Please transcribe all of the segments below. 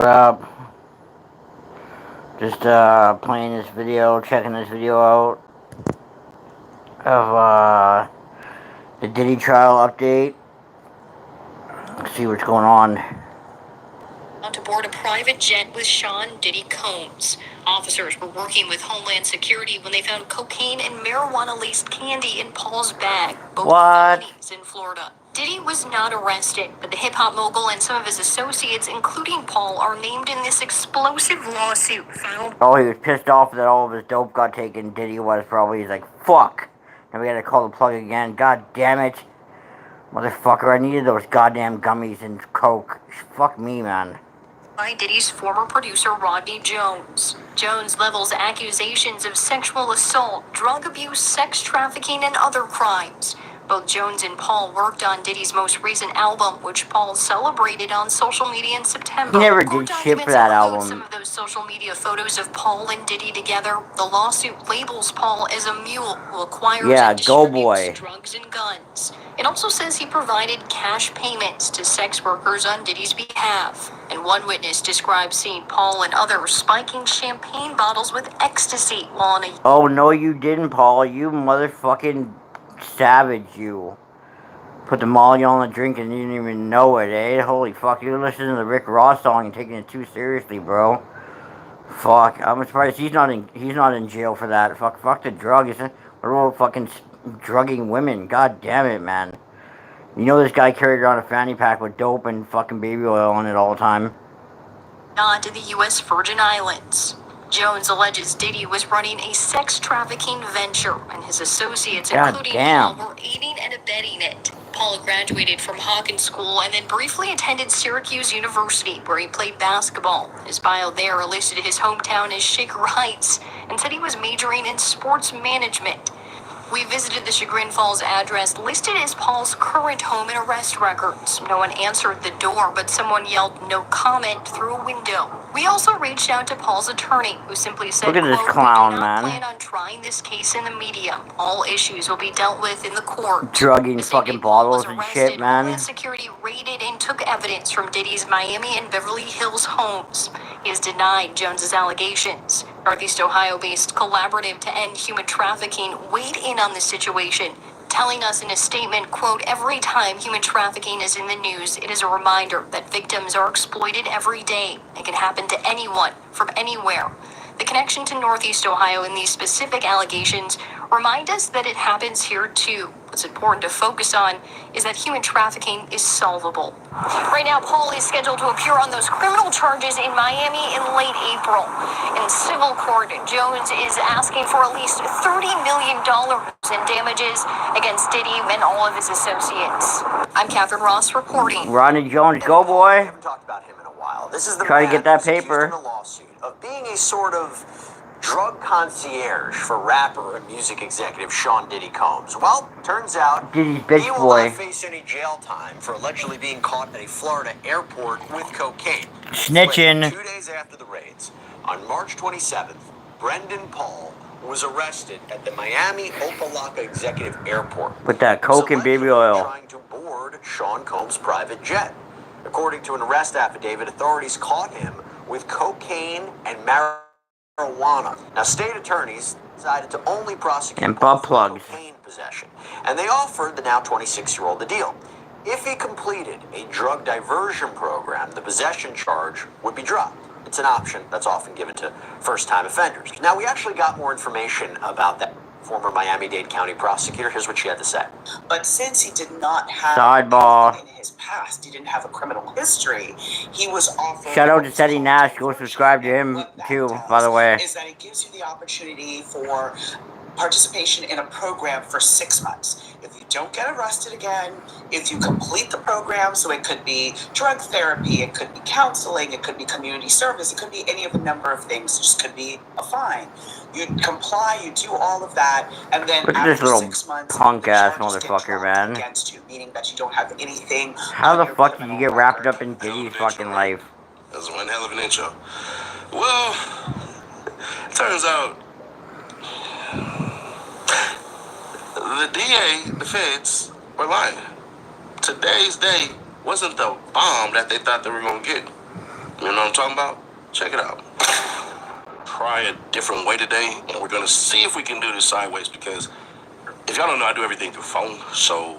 Up, just playing this video, checking this video out of the Diddy trial update. See what's going on. To board a private jet with Sean Diddy Combs. Officers were working with Homeland Security when they found cocaine and marijuana-laced candy in Paul's bag, both felonies in Florida. Diddy was not arrested, but the hip-hop mogul and some of his associates, including Paul, are named in this explosive lawsuit filed. Oh, he was pissed off that all of his dope got taken. Diddy was probably. He's like, fuck. And we had to call the plug again. God damn it. Motherfucker, I needed those goddamn gummies and coke. Fuck me, man. By Diddy's former producer Rodney Jones. Jones levels accusations of sexual assault, drug abuse, sex trafficking, and other crimes. Both Jones and Paul worked on Diddy's most recent album, which Paul celebrated on social media in September. He never did shit for that album. Some of those social media photos of Paul and Diddy together. The lawsuit labels Paul as a mule who acquires and distributes drugs and guns. It also says he provided cash payments to sex workers on Diddy's behalf. And one witness described seeing Paul and others spiking champagne bottles with ecstasy while on a... Oh, no, you didn't, Paul. You motherfucking savage, you. Put the molly on the drink and you didn't even know it, eh? Holy fuck, you're listening to the Rick Ross song and taking it too seriously, bro. Fuck, I'm surprised he's not in jail for that. Fuck the drug, isn't it? What about fucking drugging women? God damn it, man. You know this guy carried around a fanny pack with dope and fucking baby oil on it all the time. Not to the U.S. Virgin Islands. Jones alleges Diddy was running a sex trafficking venture, and his associates, including Paul, were aiding and abetting it. Paul graduated from Hawkins School and then briefly attended Syracuse University, where he played basketball. His bio there listed his hometown as Shaker Heights and said he was majoring in sports management. We visited the Chagrin Falls address listed as Paul's current home and arrest records. No one answered the door, but someone yelled no comment through a window. We also reached out to Paul's attorney, who simply said, "Look at this clown, "We do man. not plan on trying this case in the media. All issues will be dealt with in the court." Drugging fucking bottles and shit, man. Homeland Security raided and took evidence from Diddy's Miami and Beverly Hills homes. He has denied Jones's allegations. Northeast Ohio-based Collaborative to End Human Trafficking weighed in on this situation, telling us in a statement, quote, "Every time human trafficking is in the news, it is a reminder that victims are exploited every day. It can happen to anyone, from anywhere. The connection to Northeast Ohio in these specific allegations remind us that it happens here too. What's important to focus on is that human trafficking is solvable." Right now, Paul is scheduled to appear on those criminal charges in Miami in late April. In civil court, Jones is asking for at least $30 million in damages against Diddy and all of his associates. I'm Catherine Ross reporting. Rodney Jones, go boy. We haven't talked about him in a while. This is the Try to man get that who's accused paper. in a lawsuit of being a sort of drug concierge for rapper and music executive Sean Diddy Combs. Well, turns out Diddy's bitch he will boy. not face any jail time for allegedly being caught at a Florida airport with cocaine. Snitching. 2 days after the raids, on March 27th, Brendan Paul was arrested at the Miami Opelika Executive Airport With that coke and baby oil. trying to board Sean Combs' private jet. According to an arrest affidavit, authorities caught him with cocaine and marijuana. Now, state attorneys decided to only prosecute And butt plugs. cocaine possession, and they offered the now 26-year-old the deal. If he completed a drug diversion program, the possession charge would be dropped. It's an option that's often given to first-time offenders. Now, we actually got more information about that. Former Miami-Dade County prosecutor, here's what she had to say. But since he did not have Sidebar. in his past, he didn't have a criminal history, he was offered... Shout out to Teddy Nash. Go subscribe to him too, by the way. Is that it gives you the opportunity for participation in a program for 6 months. If you don't get arrested again, if you complete the program, so it could be drug therapy, it could be counseling, it could be community service, it could be any of a number of things, it just could be a fine. You comply, you do all of that, and then Look at after this little 6 months, punk ass the charges get motherfucker, dropped man. against you, meaning that you don't have anything. How on the your fuck did you criminal get wrapped record. up in Diddy's fucking life? That was one hell of an intro. Well, it turns out the DA, the feds, were lying. Today's day wasn't the bomb that they thought they were going to get. You know what I'm talking about? Check it out. Try a different way today, and we're gonna see if we can do this sideways, because if y'all don't know, I do everything through phone, so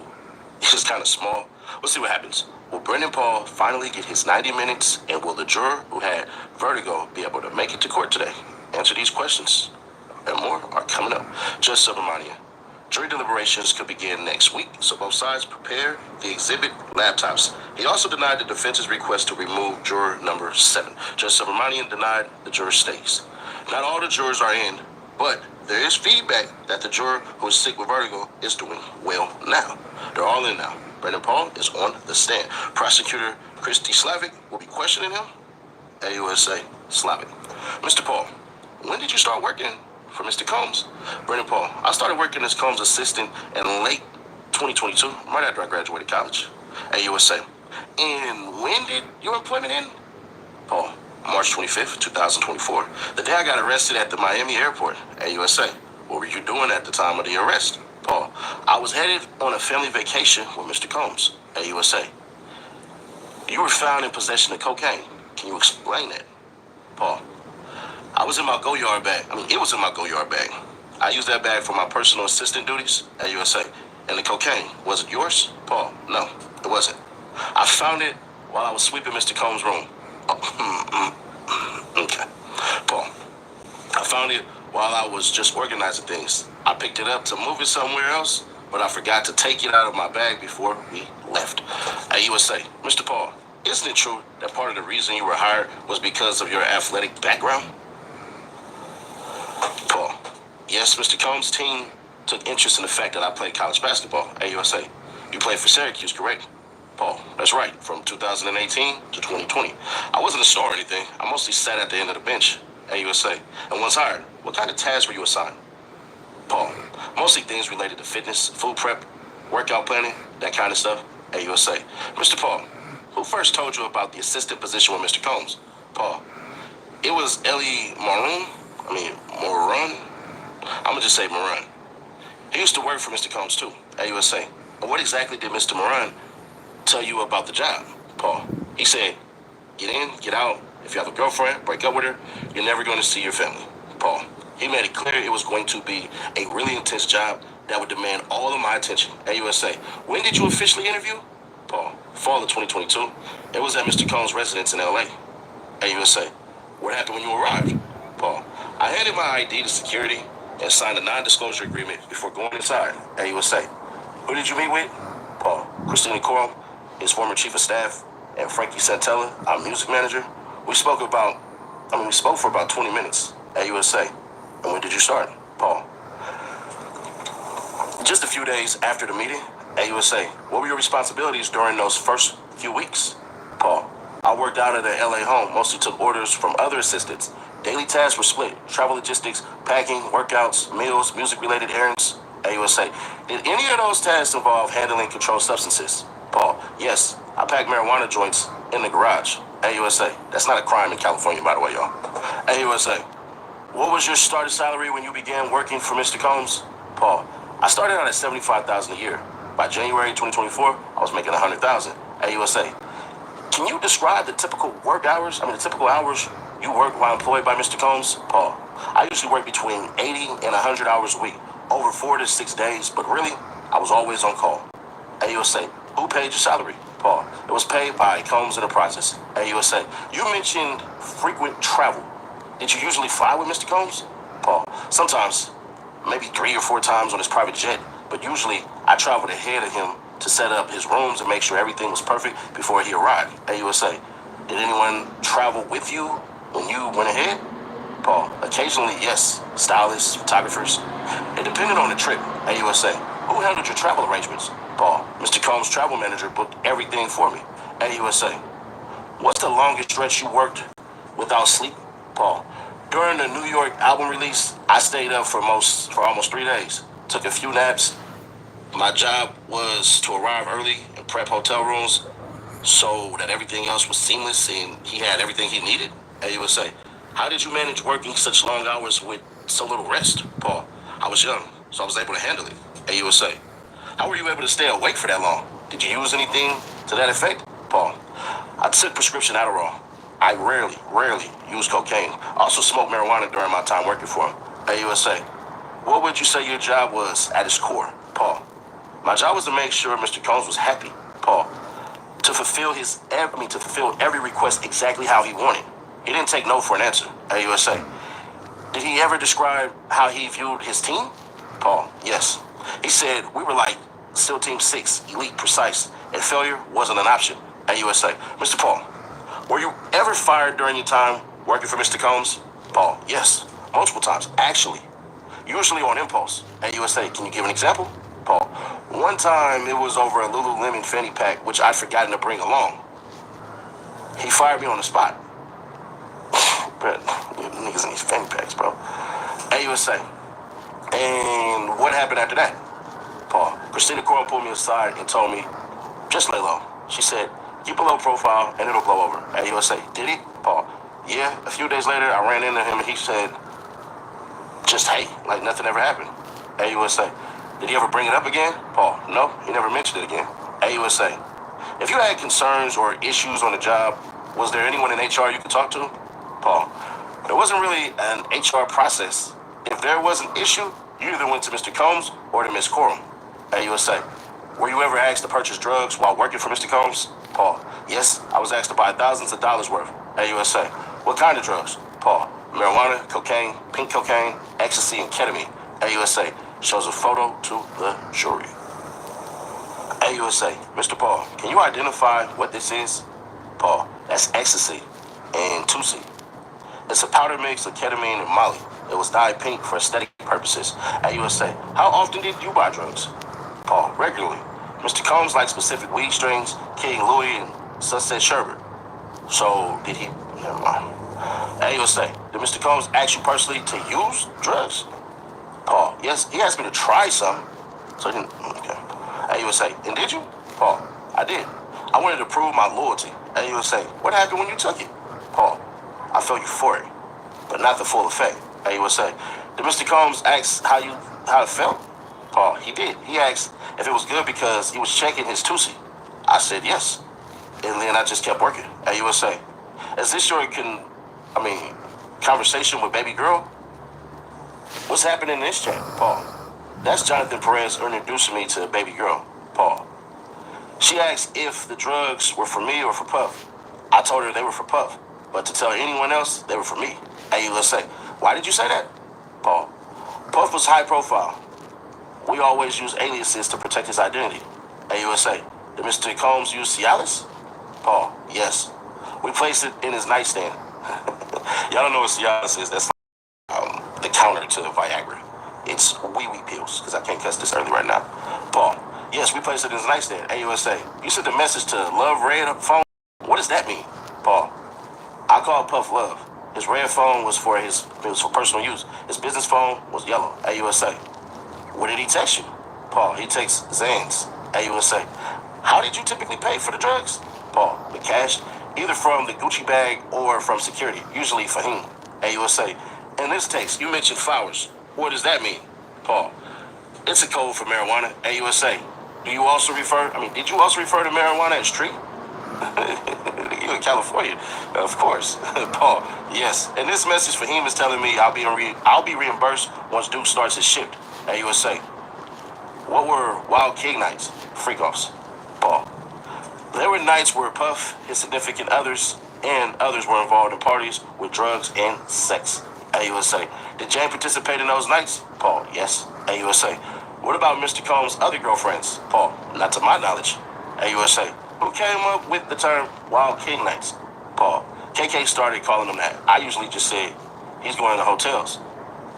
it's kind of small. We'll see what happens. Will Brendan Paul finally get his 90 minutes, and will the juror who had vertigo be able to make it to court today? Answer these questions and more are coming up. Judge Subramanian. Jury deliberations could begin next week, so both sides prepare the exhibit laptops. He also denied the defense's request to remove juror number 7. Judge Subramanian denied the juror stays. Not all the jurors are in, but there is feedback that the juror who is sick with vertigo is doing well now. They're all in now. Brendan Paul is on the stand. Prosecutor Christy Slavic will be questioning him. AUSA Slavic. Mr. Paul, when did you start working for Mr. Combs? Brendan Paul, I started working as Combs' assistant in late 2022, right after I graduated college. AUSA. And when did your employment end? Paul, March 25th, 2024. The day I got arrested at the Miami airport. AUSA. What were you doing at the time of the arrest? Paul, I was headed on a family vacation with Mr. Combs. AUSA. You were found in possession of cocaine. Can you explain that? Paul, I was in my go-yard bag. It was in my go-yard bag. I used that bag for my personal assistant duties at USA. And the cocaine, was it yours? Paul, no, it wasn't. I found it while I was sweeping Mr. Combs' room. Okay. Paul, I found it while I was just organizing things. I picked it up to move it somewhere else, but I forgot to take it out of my bag before we left. At USA, Mr. Paul, isn't it true that part of the reason you were hired was because of your athletic background? Paul, yes, Mr. Combs' team took interest in the fact that I played college basketball at USA. You played for Syracuse, correct? Paul, that's right, from 2018 to 2020. I wasn't a star or anything. I mostly sat at the end of the bench at USA. And once hired, what kind of tasks were you assigned? Paul, mostly things related to fitness, food prep, workout planning, that kind of stuff at USA. Mr. Paul, who first told you about the assistant position with Mr. Combs? Paul, it was Ellie Moran. I'm gonna just say Moran. He used to work for Mr. Combs too at USA. But what exactly did Mr. Moran tell you about the job? Paul, he said, get in, get out. If you have a girlfriend, break up with her. You're never going to see your family. Paul, he made it clear it was going to be a really intense job that would demand all of my attention at USA. When did you officially interview? Paul, fall of 2022. It was at Mr. Combs' residence in LA at USA. What happened when you arrived? Paul, I handed my ID to security and signed a non-disclosure agreement before going inside at USA. Who did you meet with? Paul, Christina Corum, his former chief of staff, and Frankie Santella, our music manager. We spoke for about 20 minutes at USA. And when did you start? Paul, just a few days after the meeting at USA. What were your responsibilities during those first few weeks? Paul, I worked out of the LA home, mostly took orders from other assistants. Daily tasks were split: travel logistics, packing, workouts, meals, music-related errands at USA. Did any of those tasks involve handling controlled substances? Paul, yes, I packed marijuana joints in the garage at USA. That's not a crime in California, by the way, y'all. At USA. What was your starting salary when you began working for Mr. Combs? Paul, I started out at $75,000 a year. By January 2024, I was making $100,000 at USA. Can you describe the typical hours you work while employed by Mr. Combs? Paul, I usually work between 80 and 100 hours a week, over 4 to 6 days, but really, I was always on call. At USA, who paid your salary? Paul, it was paid by Combs Enterprises. At USA, you mentioned frequent travel. Did you usually fly with Mr. Combs? Paul, sometimes, maybe 3 or 4 times on his private jet, but usually I traveled ahead of him to set up his rooms and make sure everything was perfect before he arrived at USA. Did anyone travel with you when you went ahead? Paul, occasionally, yes. Stylists, photographers. It depended on the trip at USA. Who handled your travel arrangements? Paul, Mr. Combs' travel manager booked everything for me at USA. What's the longest stretch you worked without sleep? Paul, during the New York album release, I stayed up for almost 3 days. Took a few naps. My job was to arrive early and prep hotel rooms so that everything else was seamless and he had everything he needed at USA. How did you manage working such long hours with so little rest? Paul, I was young, so I was able to handle it at USA. How were you able to stay awake for that long? Did you use anything to that effect? Paul, I took prescription Adderall. I rarely use cocaine. I also smoke marijuana during my time working for him. AUSA, what would you say your job was at its core? Paul, my job was to make sure Mr. Combs was happy. Paul, to fulfill every request exactly how he wanted. He didn't take no for an answer. AUSA, did he ever describe how he viewed his team? Paul, yes. He said we were like SEAL Team 6, elite, precise, and failure wasn't an option. AUSA, Mr. Paul, were you ever fired during your time working for Mr. Combs? Paul, yes, multiple times, actually. Usually on impulse. AUSA, can you give an example? Paul, one time it was over a Lululemon fanny pack, which I'd forgotten to bring along. He fired me on the spot. But niggas in these fanny packs, bro. AUSA, and what happened after that? Paul, Christina Corum pulled me aside and told me, just lay low. She said, keep a low profile and it'll blow over. AUSA, did he? Paul, yeah. A few days later, I ran into him and he said, just hey, like nothing ever happened. AUSA, did he ever bring it up again? Paul, no, he never mentioned it again. AUSA, if you had concerns or issues on the job, was there anyone in HR you could talk to? Paul, there wasn't really an HR process. If there was an issue, you either went to Mr. Combs or to Ms. Corum. AUSA, were you ever asked to purchase drugs while working for Mr. Combs? Paul, yes, I was asked to buy thousands of dollars worth. AUSA, what kind of drugs? Paul, marijuana, cocaine, pink cocaine, ecstasy, and ketamine. AUSA, shows a photo to the jury. AUSA, Mr. Paul, can you identify what this is? Paul, that's ecstasy and 2C. It's a powder mix of ketamine and molly. It was dyed pink for aesthetic purposes. AUSA, how often did you buy drugs? Paul, regularly. Mr. Combs liked specific weed strains, King Louis and Sunset Sherbet. So, did he? Never mind. AUSA, did Mr. Combs ask you personally to use drugs? Paul, yes, he asked me to try some. So he didn't, okay. AUSA, and did you? Paul, I did. I wanted to prove my loyalty. AUSA, what happened when you took it? Paul, I felt euphoric, but not the full effect. AUSA, did Mr. Combs ask how it felt? Paul, he did. He asked if it was good because he was checking his Tusi. I said yes. And then I just kept working. AUSA, is this your conversation with baby girl? What's happening in this chat? Paul, that's Jonathan Perez introducing me to baby girl. Paul, she asked if the drugs were for me or for Puff. I told her they were for Puff, but to tell anyone else, they were for me. AUSA, why did you say that? Paul, Puff was high profile. We always use aliases to protect his identity. AUSA, did Mr. Combs use Cialis? Paul, yes. We placed it in his nightstand. Y'all don't know what Cialis is. That's the counter to Viagra. It's wee-wee pills, because I can't cuss this early right now. Paul, yes, we placed it in his nightstand. AUSA, you sent the message to Love Red phone? What does that mean? Paul, I called Puff Love. His red phone was for personal use. His business phone was yellow. AUSA, what did he text you? Paul, he texts Zans. AUSA, how did you typically pay for the drugs? Paul, with cash, either from the Gucci bag or from security, usually Fahim. AUSA, in this text, you mentioned flowers. What does that mean? Paul, it's a code for marijuana. AUSA, did you also refer to marijuana as tree? You in California, of course. Paul, yes. And this message for him is telling me I'll be reimbursed once Duke starts his shift. AUSA, what were Wild King nights? Freak-offs. Paul, there were nights where Puff, his significant others, and others were involved in parties with drugs and sex. AUSA, did Jane participate in those nights? Paul, yes. AUSA, what about Mr. Combs' other girlfriends? Paul, not to my knowledge. AUSA, who came up with the term Wild King Nights? Paul, KK started calling them that. I usually just say he's going to hotels.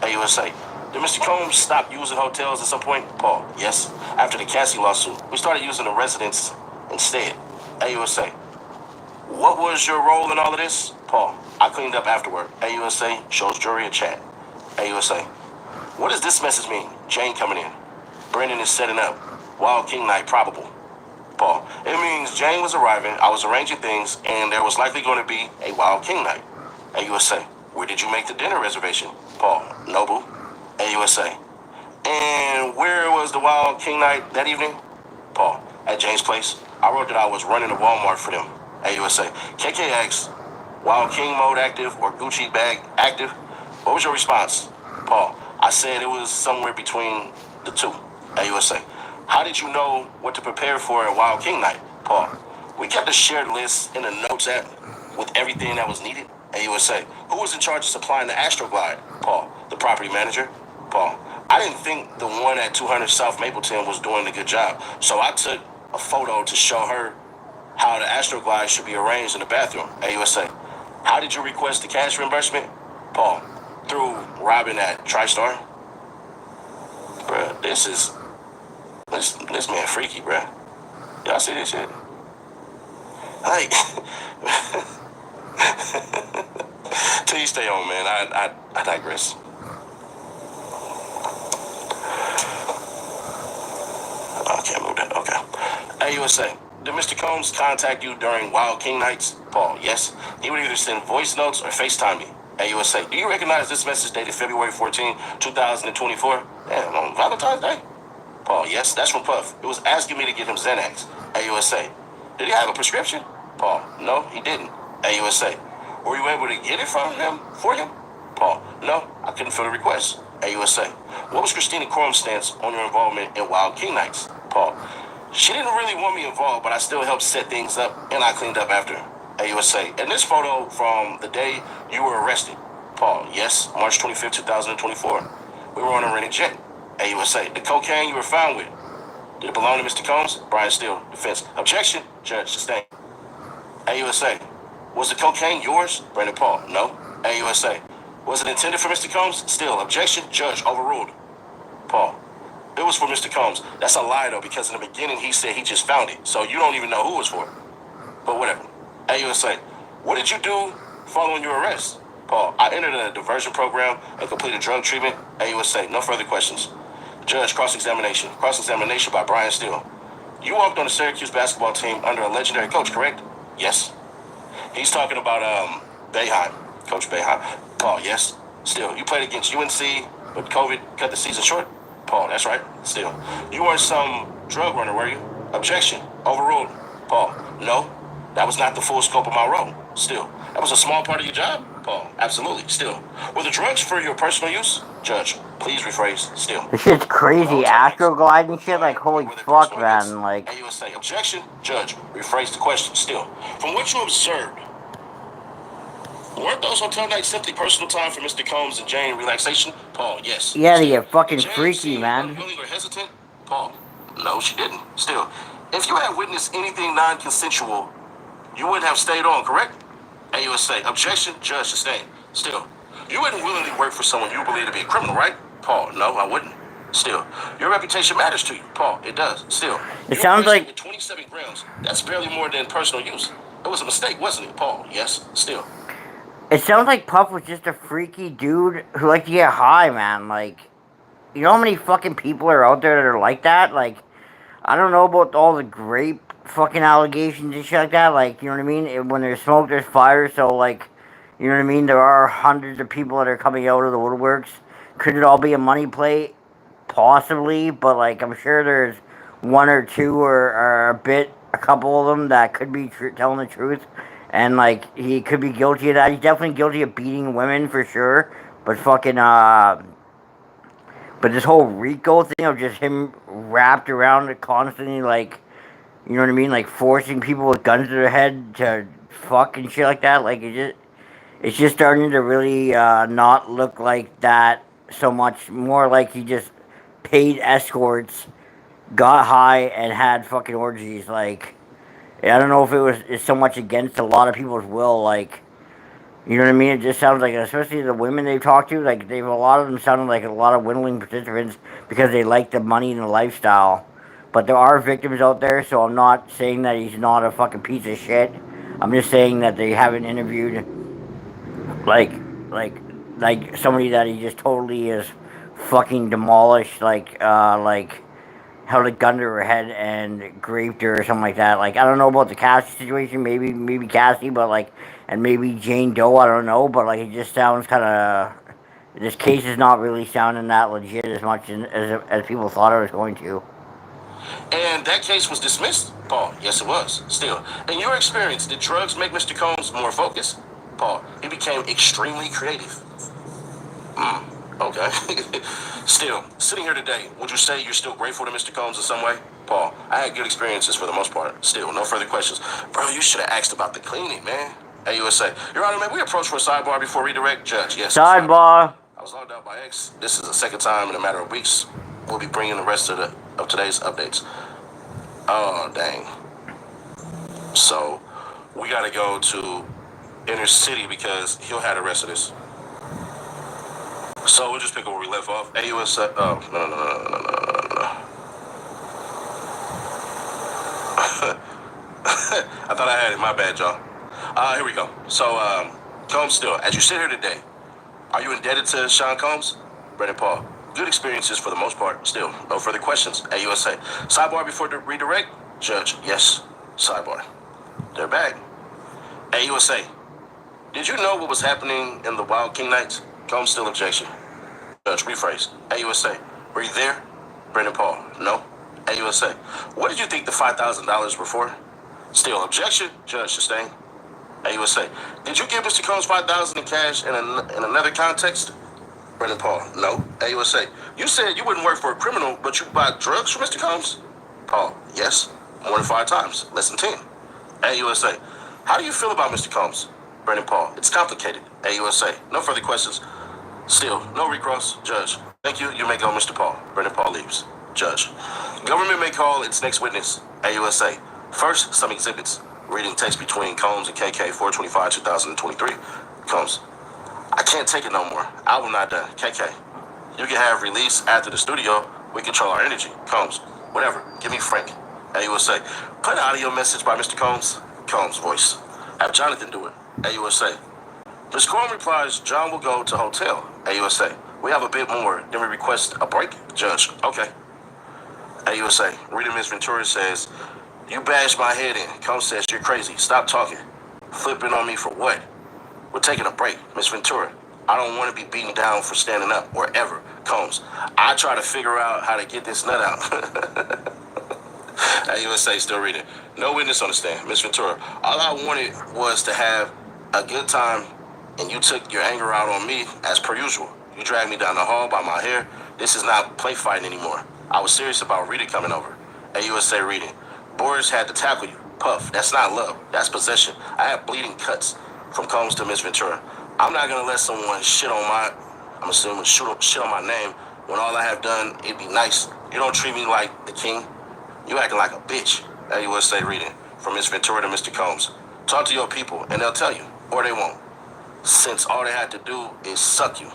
AUSA, did Mr. Combs stop using hotels at some point? Paul, yes. After the Cassie lawsuit, we started using the residence instead. AUSA, what was your role in all of this? Paul, I cleaned up afterward. AUSA, shows jury a chat. AUSA, what does this message mean? Jane coming in. Brendan is setting up. Wild King Night probable. Paul, it means Jane was arriving, I was arranging things, and there was likely going to be a Wild King Night. AUSA, where did you make the dinner reservation? Paul, Noble. AUSA, and where was the Wild King Night that evening? Paul, at Jane's place. I wrote that I was running a Walmart for them. AUSA, KK asks, Wild King mode active or Gucci bag active? What was your response? Paul, I said it was somewhere between the two. AUSA, how did you know what to prepare for at Wild King night? Paul, we kept a shared list in a notes app with everything that was needed. AUSA, who was in charge of supplying the Astroglide? Paul, the property manager. Paul, I didn't think the one at 200 South Mapleton was doing a good job, so I took a photo to show her how the Astroglide should be arranged in the bathroom. AUSA, how did you request the cash reimbursement? Paul, through Robin at TriStar. Bruh, this man freaky, bruh. Y'all see this shit? Like, till you stay on, man. I digress. I can't move that. Okay. AUSA, did Mr. Combs contact you during Wild King nights? Paul, yes. He would either send voice notes or FaceTime me. AUSA, do you recognize this message dated February 14, 2024? Damn, on Valentine's Day? Paul, yes, that's from Puff. It was asking me to get him Xanax. AUSA, did he have a prescription? Paul, no, he didn't. AUSA, were you able to get it from him, for him? Paul, no, I couldn't fill the request. AUSA, what was Christina Corum's stance on your involvement in Wild King nights? Paul, she didn't really want me involved, but I still helped set things up, and I cleaned up after. AUSA, and this photo from the day you were arrested. Paul, yes, March 25th, 2024. We were on a rented jet. AUSA, the cocaine you were found with, did it belong to Mr. Combs? Brian Steele, defense. Objection, judge, sustained. AUSA, was the cocaine yours? Brandon Paul, no. AUSA, was it intended for Mr. Combs? Steele, objection, judge, overruled. Paul, it was for Mr. Combs. That's a lie, though, because in the beginning he said he just found it, so you don't even know who it was for. But whatever. AUSA, what did you do following your arrest? Paul, I entered a diversion program and completed drug treatment. AUSA, no further questions. Judge, cross-examination. Cross-examination by Brian Steele. You walked on the Syracuse basketball team under a legendary coach, correct? Yes. He's talking about Boeheim, Coach Boeheim. Paul, yes. Steele, you played against UNC, but COVID cut the season short? Paul, that's right. Steele, you weren't some drug runner, were you? Objection, overruled. Paul, no. That was not the full scope of my role. Still, that was a small part of your job? Paul, absolutely. Still, were the drugs for your personal use? Judge, please rephrase. Still. This shit's crazy. Astroglide and shit, like, holy fuck, man. Like, AUSA, objection. Judge, rephrase the question. Still, from what you observed, weren't those hotel nights simply personal time for Mr. Combs and Jane relaxation? Paul, yes. yeah, they Still, get fucking Jane freaky, seemed man. unwilling or hesitant? Paul, no, she didn't. Still, if you had witnessed anything non-consensual, you wouldn't have stayed on, correct? AUSA, objection, judge, sustained. Still, you wouldn't willingly work for someone you believe to be a criminal, right? Paul, no, I wouldn't. Still, your reputation matters to you. Paul, it does. Still, it sounds like with 27 grams. That's barely more than personal use. It was a mistake, wasn't it, Paul? Yes. Still. it sounds like Puff was just a freaky dude who liked to get high, man. Like, you know how many fucking people are out there that are like that? Like, I don't know about all the grape fucking allegations and shit like that. Like, you know what I mean? When there's smoke, there's fire. So, like, you know what I mean? There are hundreds of people that are coming out of the woodworks. Could it all be a money play? Possibly, but like, I'm sure there's one or two or a couple of them that could be telling the truth. And like, he could be guilty of that. He's definitely guilty of beating women for sure. But fucking, but this whole Rico thing of just him wrapped around it constantly, like, you know what I mean? Like, forcing people with guns to their head to fuck and shit like that. Like, it's just starting to really not look like that so much. More like he just paid escorts, got high, and had fucking orgies. Like, I don't know if it's so much against a lot of people's will. Like, you know what I mean? It just sounds like, especially the women they've talked to, like, a lot of them sounded like a lot of willing participants because they like the money and the lifestyle. But there are victims out there, so I'm not saying that he's not a fucking piece of shit. I'm just saying that they haven't interviewed, like, somebody that he just totally is fucking demolished, like, held a gun to her head and raped her or something like that. Like, I don't know about the Cassie situation, maybe Cassie, but like, and maybe Jane Doe, I don't know, but like, it just sounds kind of, this case is not really sounding that legit as much as people thought it was going to. And that case was dismissed, Paul. Yes, it was. Still, in your experience, did drugs make Mr. Combs more focused? Paul. He became extremely creative. Okay. Still, sitting here today, would you say you're still grateful to Mr. Combs in some way? Paul, I had good experiences for the most part. Still, no further questions. Bro, you should have asked about the cleaning, man. AUSA. Your Honor, may we approach for a sidebar before redirect? Judge, yes. Sidebar. I was logged out by X. This is the second time in a matter of weeks. We'll be bringing the rest of today's updates. Oh, dang. So, we gotta go to inner city because he'll have the rest of this. So we'll just pick up where we left off. AUSA. Oh, no. I thought I had it. My bad, y'all. Here we go. So, Combs still, as you sit here today, are you indebted to Sean Combs? Brendan Paul. Good experiences for the most part. Still, no further questions. AUSA. Sidebar before the redirect? Judge, yes. Sidebar. They're back. AUSA. Did you know what was happening in the Wild King Nights? Combs still objection. Judge, rephrase. AUSA. Were you there? Brendan Paul. No. AUSA. What did you think the $5,000 were for? Still objection. Judge, sustain. AUSA. Did you give Mr. Combs $5,000 in cash in another context? Brendan Paul. No. AUSA. You said you wouldn't work for a criminal, but you bought drugs from Mr. Combs? Paul. Yes. More than 5 times. Less than 10. AUSA. How do you feel about Mr. Combs? Brendan Paul. It's complicated. AUSA. No further questions. Still, no recross. Judge. Thank you. You may go, Mr. Paul. Brendan Paul leaves. Judge. Government may call its next witness. AUSA. First, some exhibits. Reading text between Combs and KK 4/25/2023. Combs. I can't take it no more. Album not done. KK. You can have release after the studio. We control our energy. Combs. Whatever. Give me Frank. AUSA. Play the audio message by Mr. Combs. Combs' voice. Have Jonathan do it. AUSA. Ms. Combs replies, John will go to hotel. AUSA. We have a bit more. Then we request a break. Judge. Okay. AUSA. Rita Ms. Ventura says, you bashed my head in. Combs says, you're crazy. Stop talking. Flipping on me for what? We're taking a break. Ms. Ventura. I don't want to be beaten down for standing up or ever. Combs. I try to figure out how to get this nut out. AUSA still reading. No witness on the stand. Ms. Ventura. All I wanted was to have a good time, and you took your anger out on me as per usual. You dragged me down the hall by my hair. This is not play fighting anymore. I was serious about Rita coming over. AUSA reading. Boris had to tackle you. Puff. That's not love. That's possession. I have bleeding cuts from Combs to Ms. Ventura. I'm not going to let someone shit on my name when all I have done, it'd be nice. You don't treat me like the king. You acting like a bitch. AUSA reading. From Ms. Ventura to Mr. Combs. Talk to your people, and they'll tell you. Or they won't. Since all they had to do is suck you.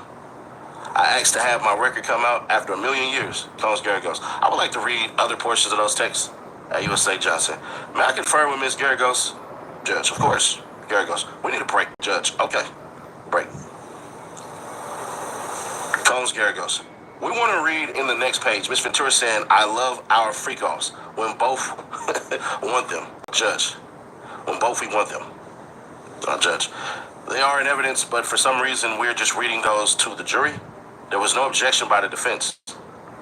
I asked to have my record come out after 1,000,000 years. Combs Garagos. I would like to read other portions of those texts. AUSA Johnson. May I confer with Ms. Garagos? Judge, of course. Garagos. We need a break, Judge. Okay. Break. Combs Garagos. We want to read in the next page. Ms. Ventura saying, I love our freak-offs when both want them. Judge. When both we want them. Judge. They are in evidence, but for some reason we're just reading those to the jury. There was no objection by the defense.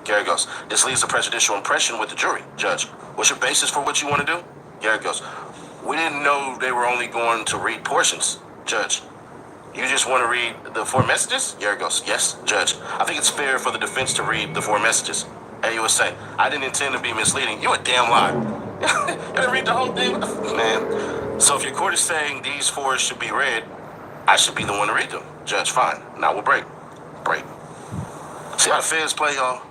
Garagos. This leaves a prejudicial impression with the jury. Judge. What's your basis for what you want to do? Garagos. We didn't know they were only going to read portions. Judge. You just want to read the 4 messages? Garagos. Yes, Judge. I think it's fair for the defense to read the 4 messages. AUSA. I didn't intend to be misleading. You a damn liar. You didn't read the whole thing? Man. So if your court is saying these 4 should be read, I should be the one to read them. Judge, fine. Now we'll break. Break. See how the feds play, y'all?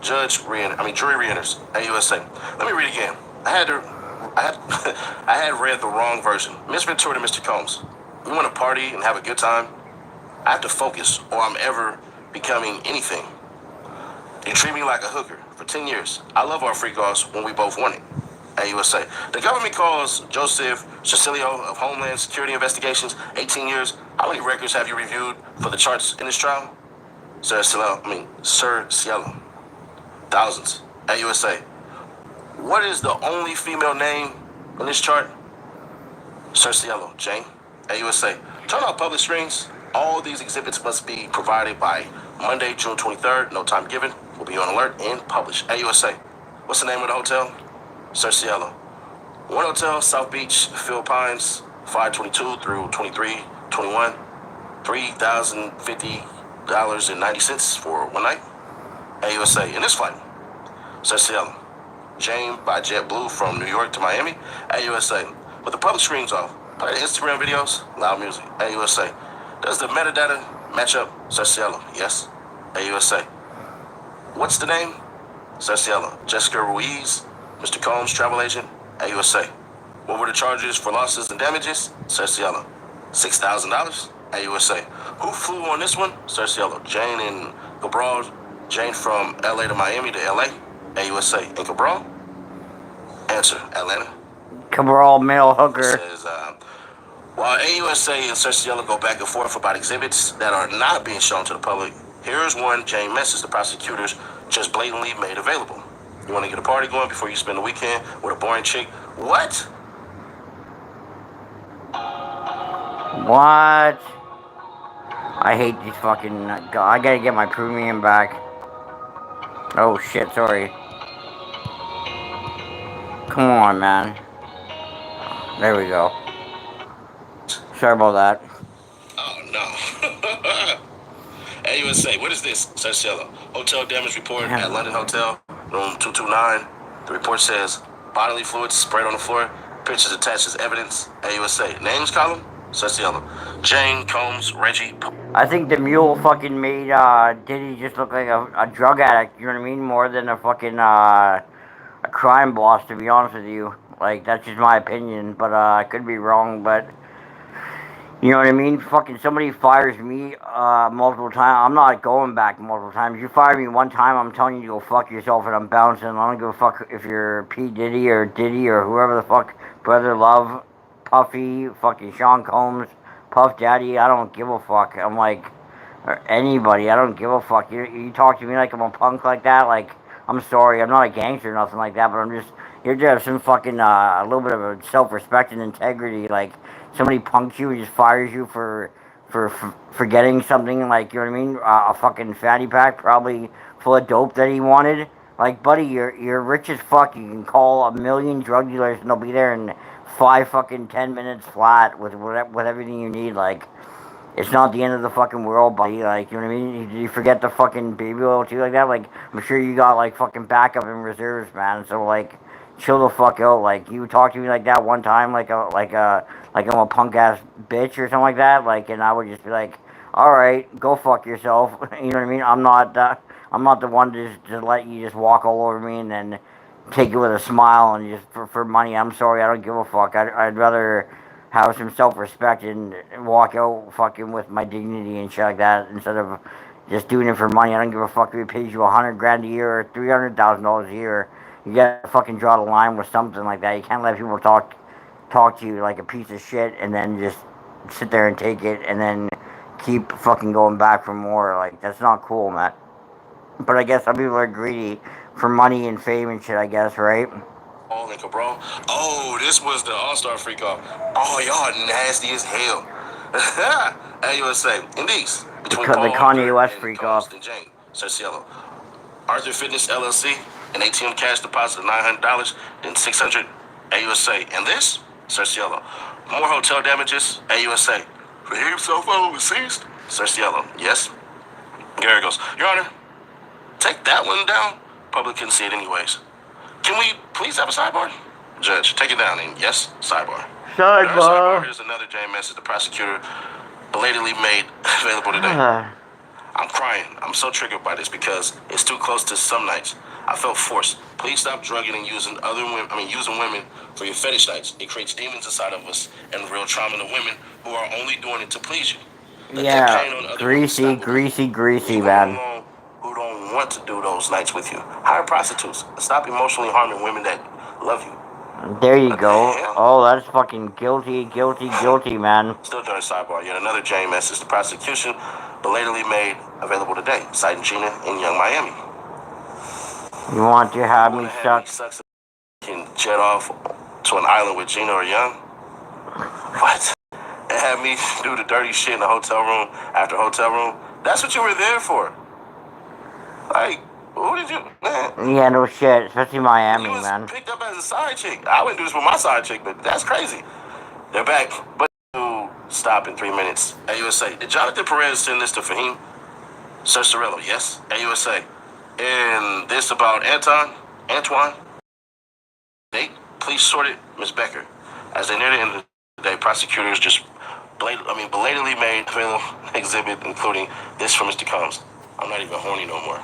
Jury re-enters. AUSA. Let me read again. I had read the wrong version. Ms. Ventura to Mr. Combs. We want to party and have a good time. I have to focus or I'm ever becoming anything. You treat me like a hooker for 10 years. I love our freak-offs when we both want it. AUSA. The government calls Joseph Cecilio of Homeland Security Investigations 18 years. How many records have you reviewed for the charts in this trial? Sir Cielo. Thousands. AUSA. What is the only female name on this chart? Sir Cielo. Jane. AUSA. Turn off public screens. All these exhibits must be provided by Monday, June 23rd. No time given. Will be on alert and published. AUSA. What's the name of the hotel? Sir Cielo. One hotel, South Beach, Philippines, 5/22 through 23, 21, $3,050.90 for one night. AUSA, in this flight, Cecilia, Jane by JetBlue from New York to Miami. AUSA, with the public screens off, play the Instagram videos, loud music. AUSA, does the metadata match up? Cecilia, yes. AUSA, what's the name? Cecilia, Jessica Ruiz, Mr. Combs, travel agent. AUSA, what were the charges for losses and damages? Cecilia, $6,000. AUSA, who flew on this one? Cecilia, Jane and Cabral. Jane from LA to Miami to LA. AUSA, and Cabral? Answer, Atlanta. Cabral, male hooker. Says, while AUSA and Cecilia go back and forth about exhibits that are not being shown to the public, here's one Jane message the prosecutors just blatantly made available. You want to get a party going before you spend the weekend with a boring chick? What? What? I hate these fucking... I gotta get my premium back. Oh shit, sorry. Come on, man. There we go. Sorry about that. Oh, no. AUSA, what is this? Cecilia, hotel damage report at London Hotel, room 229. The report says bodily fluids sprayed on the floor. Pictures attached as evidence. AUSA, names column? Cecilia, Jane, Combs, Reggie. I think the Mule fucking made Diddy just look like a drug addict, you know what I mean? More than a fucking a crime boss, to be honest with you. Like, that's just my opinion, but I could be wrong, but you know what I mean? Fucking somebody fires me multiple times. I'm not going back multiple times. You fire me one time, I'm telling you to go fuck yourself, and I'm bouncing. I don't give a fuck if you're P. Diddy or Diddy or whoever the fuck, Brother Love, Puffy, fucking Sean Combs, Puff Daddy. I don't give a fuck. I'm like, or anybody. I don't give a fuck. You talk to me like I'm a punk like that. Like, I'm sorry. I'm not a gangster or nothing like that. But I'm just here to have some fucking a little bit of a self-respect and integrity. Like, somebody punks you and just fires you for getting something, like, you know what I mean? A fucking fatty pack, probably full of dope that he wanted. Like, buddy, you're rich as fuck. You can call a million drug dealers and they'll be there in 10 minutes flat with everything you need. Like, it's not the end of the fucking world, buddy. Like, you know what I mean? You forget the fucking baby oil too, like that. Like, I'm sure you got like fucking backup in reserves, man. So like, chill the fuck out. Like, you talk to me like that one time, like I'm a punk ass bitch or something like that. Like, and I would just be like, all right, go fuck yourself. You know what I mean? I'm not the one to just let you just walk all over me and then take it with a smile and just for money. I'm sorry, I don't give a fuck. I'd rather have some self-respect and walk out fucking with my dignity and shit like that instead of just doing it for money. I don't give a fuck if it pays you $100,000 a year or $300,000 a year. You gotta fucking draw the line with something like that. You can't let people talk to you like a piece of shit and then just sit there and take it and then keep fucking going back for more. Like, that's not cool, man. But I guess some people are greedy for money and fame and shit, I guess, right? All in Cabral. Oh, this was the All-Star freak off. Oh, y'all nasty as hell. AUSA. Indeed. Between The Kanye West freak off. And Jane. Cecilia. Arthur Fitness LLC. An ATM cash deposit of $900, then $600. AUSA. And this? Cecilia. More hotel damages. AUSA. For him, cell phone was seized. Cecilia. Yes. Gary goes, Your Honor, take that one down. Public couldn't see it anyways. Can we please have a sidebar? Judge, take it down and yes, sidebar. Sidebar. Here's another Jane message the prosecutor belatedly made available today. I'm crying. I'm so triggered by this because it's too close to some nights. I felt forced. Please stop drugging and using using women for your fetish nights. It creates demons inside of us and real trauma to women who are only doing it to please you. Yeah, greasy, man. Who don't want to do those nights with you. Hire prostitutes. Stop emotionally harming women that love you. There you go. Oh, that's fucking guilty, man. Still during sidebar, yet another Jane message the prosecution belatedly made available today, citing Gina in Young Miami. You want to have me suck? Can jet off to an island with Gina or Young? What? And have me do the dirty shit in the hotel room after hotel room? That's what you were there for. Like, who did you, man? Yeah, no shit, especially Miami, you was man. Picked up as a side chick. I wouldn't do this with my side chick, but that's crazy. They're back, but to stop stop in 3 minutes. AUSA, did Jonathan Perez send this to Fahim? Sir Cirillo, yes. AUSA, and this about Antoine? Date, please sort it, Ms. Becker. As they near the end of the day, prosecutors just belatedly made a exhibit, including this from Mr. Combs. I'm not even horny no more.